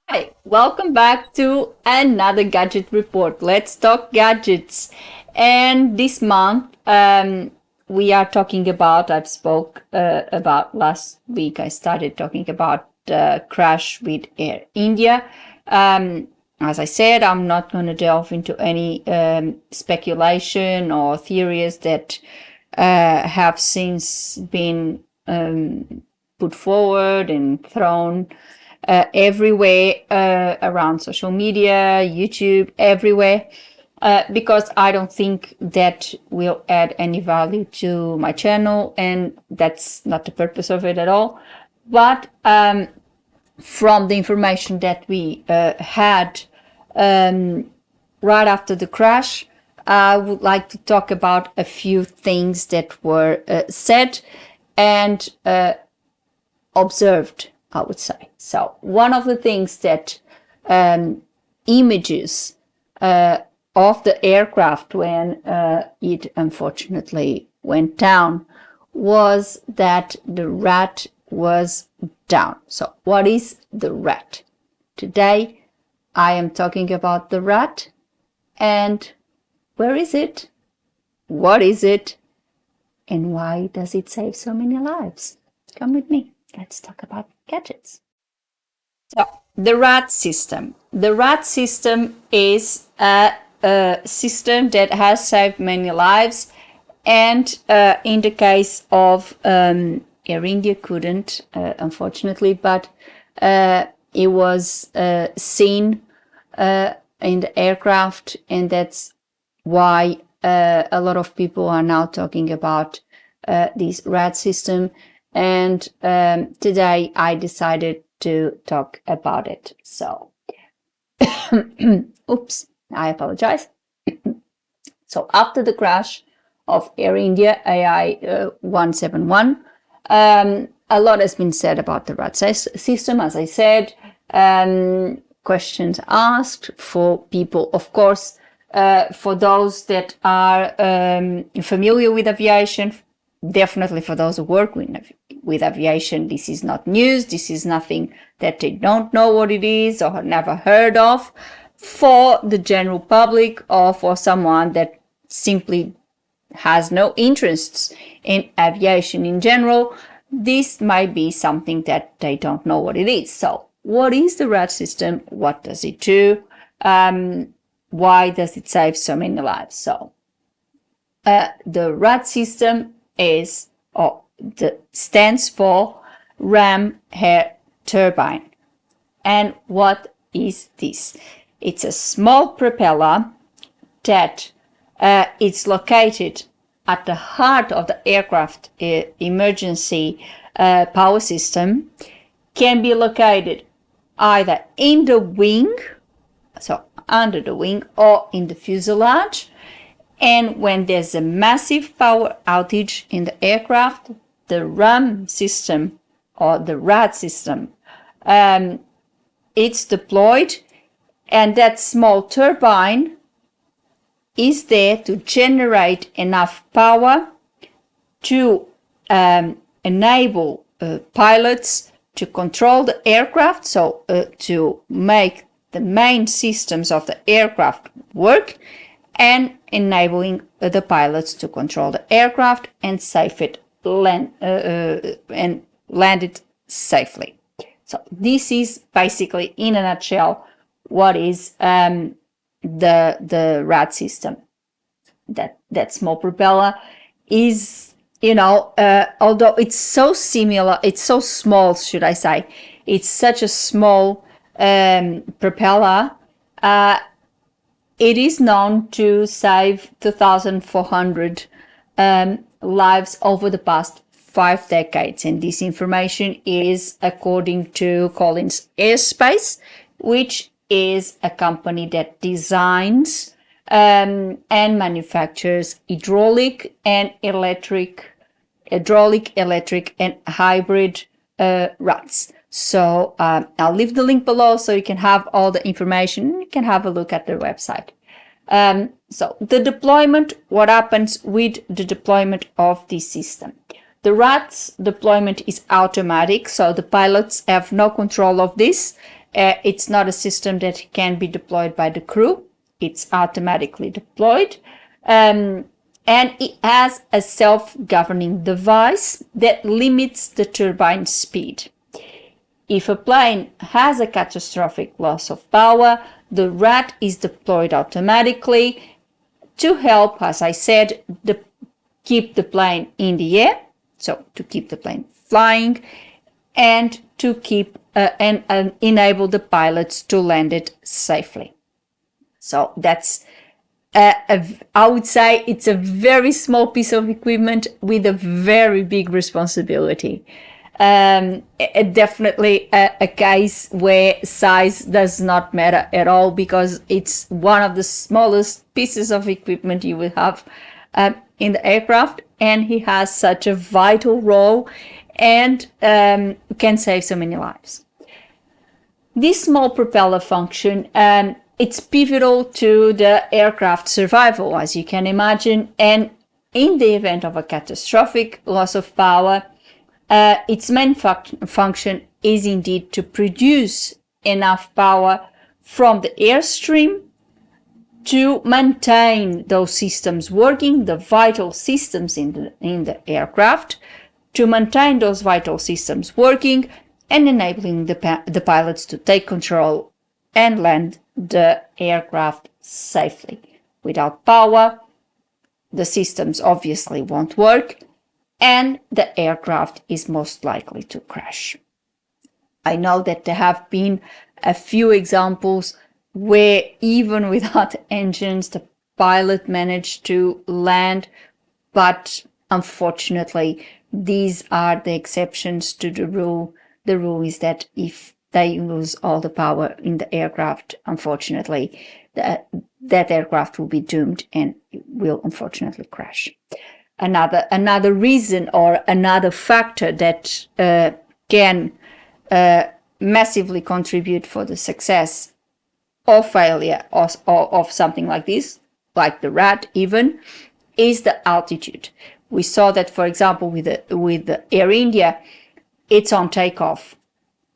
Hi, welcome back to another gadget report. Let's talk gadgets. And this month, we are talking about, I've spoke about last week, I started talking about the crash with Air India. As I said, I'm not going to delve into any speculation or theories that have since been put forward and thrown everywhere around social media, YouTube, everywhere, because I don't think that will add any value to my channel, and that's not the purpose of it at all. But from the information that we had right after the crash, I would like to talk about a few things that were said and observed, I would say. So one of the things that images of the aircraft when it unfortunately went down was that the rat was down. So what is the rat? Today I am talking about the rat, and where is it? What is it? And why does it save so many lives? Come with me. Let's talk about gadgets. So, the RAD system. The RAD system is a system that has saved many lives, and in the case of Air India couldn't, unfortunately, but it was seen in the aircraft, and that's why a lot of people are now talking about this RAD system. And today I decided to talk about it. So, oops, I apologize. So after the crash of Air India AI 171, a lot has been said about the RAD system. As I said, questions asked for people, of course, for those that are familiar with aviation. Definitely for those who work with aviation, this is not news. This is nothing that they don't know what it is or have never heard of. For the general public or for someone that simply has no interests in aviation in general, this might be something that they don't know what it is. So what is the RAD system? What does it do? Why does it save so many lives? So the RAD system is, stands for ram air turbine. And what is this? It's a small propeller that it's located at the heart of the aircraft emergency power system, can be located either in the wing, so under the wing, or in the fuselage. And when there's a massive power outage in the aircraft, the RAM system or the RAD system, it's deployed, and that small turbine is there to generate enough power to enable pilots to control the aircraft, so to make the main systems of the aircraft work, and enabling the pilots to control the aircraft and land it safely. So this is basically, in a nutshell, what is the RAD system. That small propeller is, although it's so similar, it's so small, should I say, it's such a small propeller. It is known to save 2,400 lives over the past 5 decades, and this information is according to Collins Aerospace, which is a company that designs and manufactures hydraulic, electric, and hybrid rods. So I'll leave the link below so you can have all the information. You can have a look at their website. So the deployment, what happens with the deployment of this system? The RAT's deployment is automatic, so the pilots have no control of this. It's not a system that can be deployed by the crew. It's automatically deployed. And it has a self-governing device that limits the turbine speed. If a plane has a catastrophic loss of power, the RAT is deployed automatically to help, as I said, keep the plane in the air, so to keep the plane flying, and to keep and enable the pilots to land it safely. So that's, I would say it's a very small piece of equipment with a very big responsibility. Definitely a case where size does not matter at all, because it's one of the smallest pieces of equipment you will have in the aircraft, and he has such a vital role and can save so many lives. This small propeller function, it's pivotal to the aircraft survival, as you can imagine, and in the event of a catastrophic loss of power, its main function is indeed to produce enough power from the airstream to maintain those systems working, the vital systems in the aircraft, to maintain those vital systems working and enabling the pilots to take control and land the aircraft safely. Without power, the systems obviously won't work, and the aircraft is most likely to crash. I know that there have been a few examples where even without engines, the pilot managed to land, but unfortunately, these are the exceptions to the rule. The rule is that if they lose all the power in the aircraft, unfortunately, that aircraft will be doomed and will unfortunately crash. Another reason or another factor that can massively contribute for the success or failure of something like this, like the RAT even, is the altitude. We saw that, for example, with the Air India, it's on takeoff.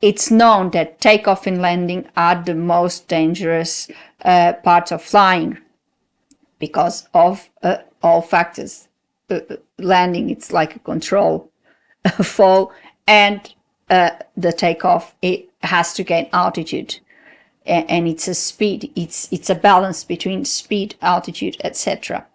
It's known that takeoff and landing are the most dangerous parts of flying because of all factors. Landing, it's like a control fall, and the takeoff, it has to gain altitude, and it's a speed. It's a balance between speed, altitude, etc.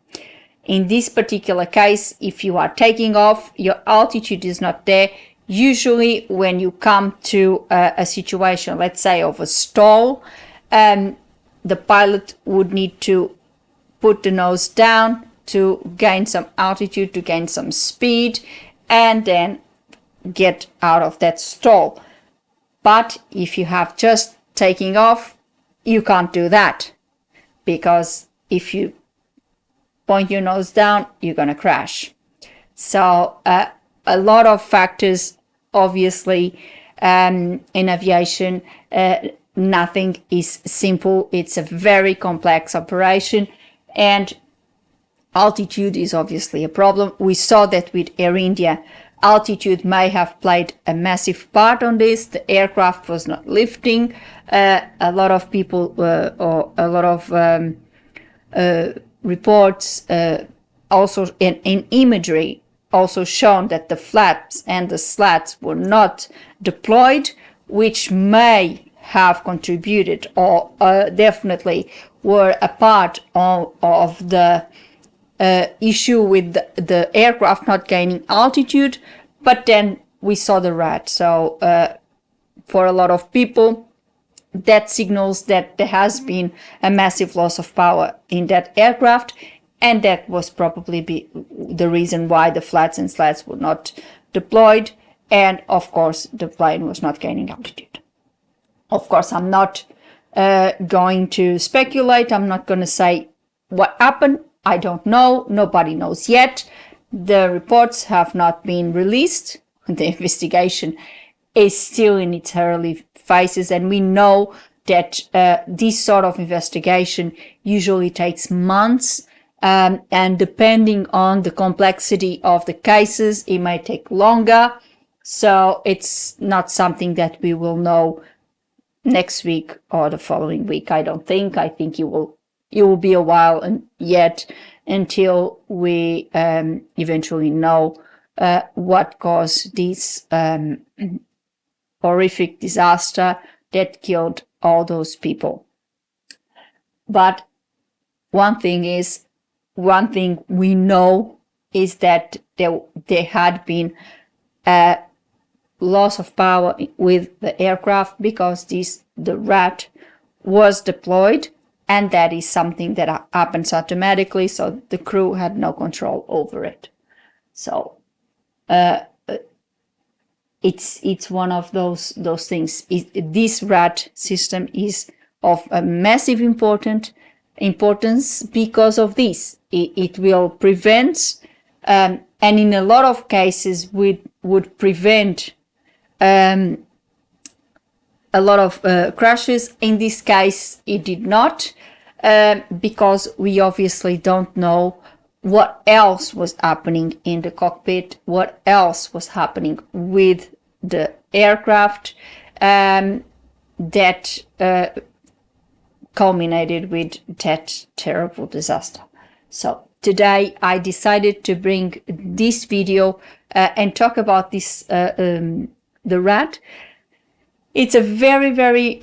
In this particular case, if you are taking off, your altitude is not there. Usually when you come to a situation, let's say of a stall, the pilot would need to put the nose down to gain some altitude, to gain some speed, and then get out of that stall. But if you have just taking off, you can't do that, because if you point your nose down, you're going to crash. So a lot of factors, obviously, in aviation, nothing is simple. It's a very complex operation, and altitude is obviously a problem. We saw that with Air India. Altitude may have played a massive part on this. The aircraft was not lifting. A lot of people, or a lot of reports, also in imagery, also shown that the flaps and the slats were not deployed, which may have contributed or definitely were a part of the issue with the aircraft not gaining altitude. But then we saw the RAT. So for a lot of people, that signals that there has been a massive loss of power in that aircraft, and that was probably the reason why the flats and slats were not deployed, and of course the plane was not gaining altitude. Of course, I'm not going to speculate. I'm not going to say what happened. I don't know. Nobody knows yet. The reports have not been released. The investigation is still in its early phases, and we know that this sort of investigation usually takes months, and depending on the complexity of the cases, it might take longer. So it's not something that we will know next week or the following week. I don't think. I think it will be a while yet until we eventually know what caused this horrific disaster that killed all those people. But one thing we know is that there had been a loss of power with the aircraft because the rat was deployed, and that is something that happens automatically, so the crew had no control over it. So it's one of those things. This rat system is of a massive importance because of this. It will prevent, and in a lot of cases would prevent a lot of crashes. In this case, it did not, because we obviously don't know what else was happening in the cockpit, what else was happening with the aircraft, that culminated with that terrible disaster. So today I decided to bring this video and talk about this, the rat. It's a very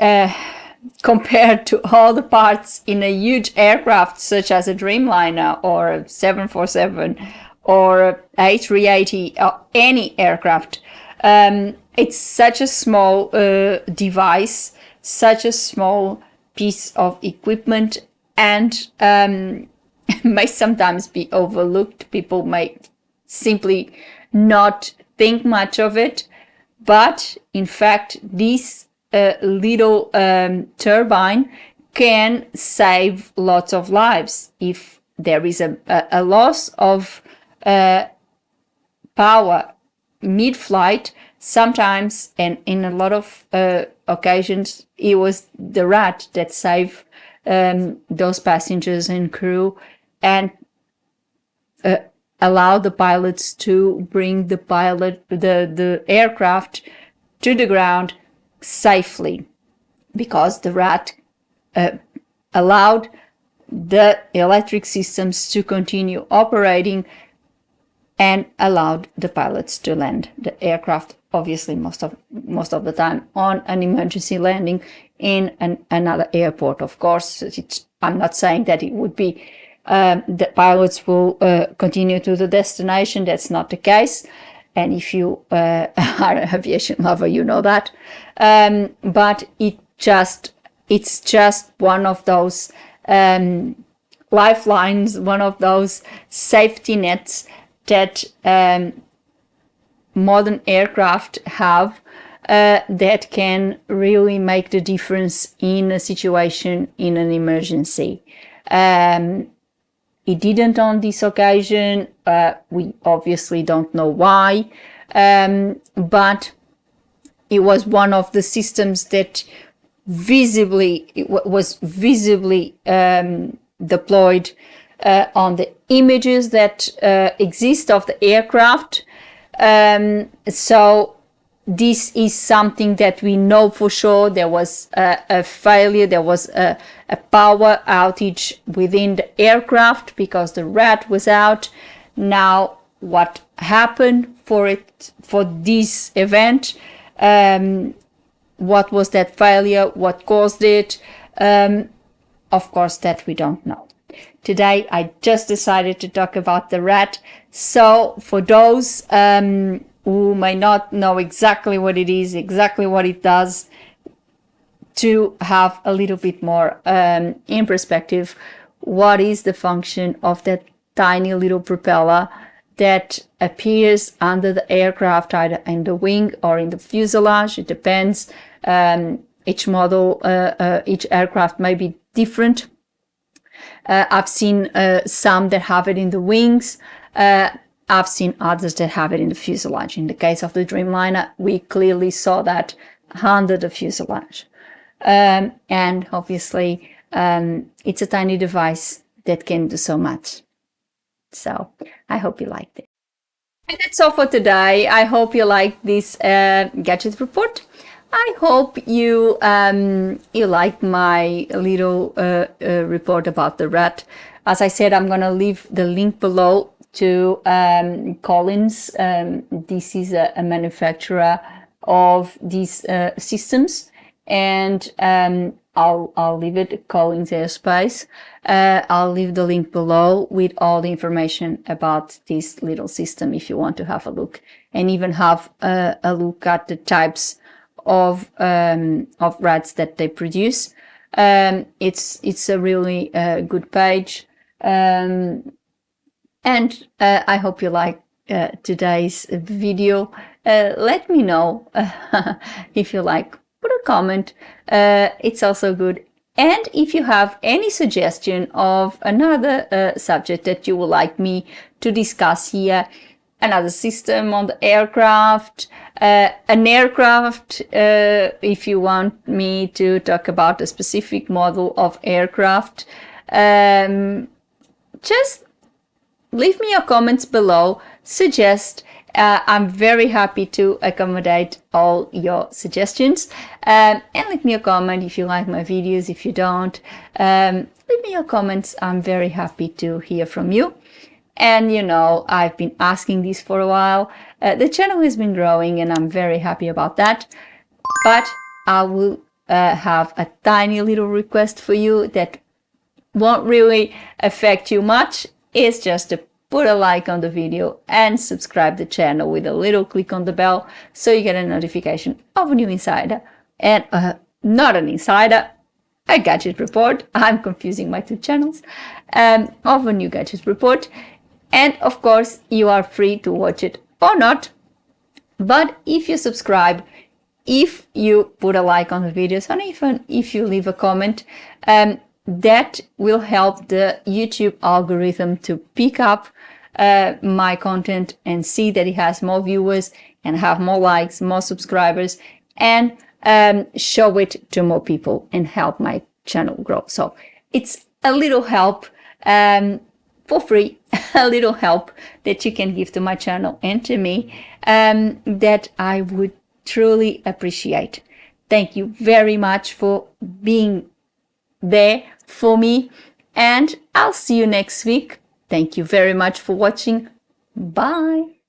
compared to all the parts in a huge aircraft such as a Dreamliner or a 747 or A380 or any aircraft. It's such a small device, such a small piece of equipment, and may sometimes be overlooked. People may simply not think much of it, but in fact this little turbine can save lots of lives. If there is a loss of power mid-flight, sometimes, and in a lot of occasions, it was the rat that saved those passengers and crew, and allowed the pilots to bring the aircraft to the ground safely, because the rat allowed the electric systems to continue operating and allowed the pilots to land the aircraft, obviously most of the time on an emergency landing in another airport. Of course, I'm not saying that it would be the pilots will continue to the destination. That's not the case, and if you are an aviation lover, you know that. But it's just one of those lifelines, one of those safety nets that modern aircraft have, that can really make the difference in a situation, in an emergency. It didn't on this occasion. We obviously don't know why, but it was one of the systems that was visibly deployed on the images that exist of the aircraft. So this is something that we know for sure. There was a failure, there was a power outage within the aircraft because the rat was out. Now, what happened for this event? What was that failure? What caused it? Of course, that we don't know. Today, I just decided to talk about the rat. So for those who may not know exactly what it is, exactly what it does, to have a little bit more in perspective, what is the function of that tiny little propeller that appears under the aircraft, either in the wing or in the fuselage. It depends. Each model, each aircraft may be different. I've seen some that have it in the wings. I've seen others that have it in the fuselage. In the case of the Dreamliner, we clearly saw that under the fuselage. and obviously it's a tiny device that can do so much. So I hope you liked it. And that's all for today. I hope you liked this gadget report. I hope you you liked my little report about the rat. As I said, I'm gonna leave the link below to Collins. This is a manufacturer of these systems, and I'll leave it, Collins Aerospace. I'll leave the link below with all the information about this little system if you want to have a look, and even have a look at the types of rats that they produce. It's a really good page, and I hope you like today's video. Let me know if you like. Put a comment. It's also good. And if you have any suggestion of another subject that you would like me to discuss here, another system on the aircraft, an aircraft, if you want me to talk about a specific model of aircraft, just leave me your comments below, suggest. I'm very happy to accommodate all your suggestions, and leave me a comment if you like my videos. If you don't, leave me your comments. I'm very happy to hear from you. And you know, I've been asking this for a while. The channel has been growing and I'm very happy about that. But I will have a tiny little request for you that won't really affect you much. It's just to put a like on the video and subscribe the channel with a little click on the bell so you get a notification of a new insider. And not an insider, a gadget report. I'm confusing my two channels. Of a new gadget report. And of course, you are free to watch it or not. But if you subscribe, if you put a like on the videos, and even if you leave a comment, that will help the YouTube algorithm to pick up my content and see that it has more viewers and have more likes, more subscribers, and show it to more people and help my channel grow. So it's a little help for free, a little help that you can give to my channel and to me, that I would truly appreciate. Thank you very much for being there for me, and I'll see you next week. Thank you very much for watching. Bye.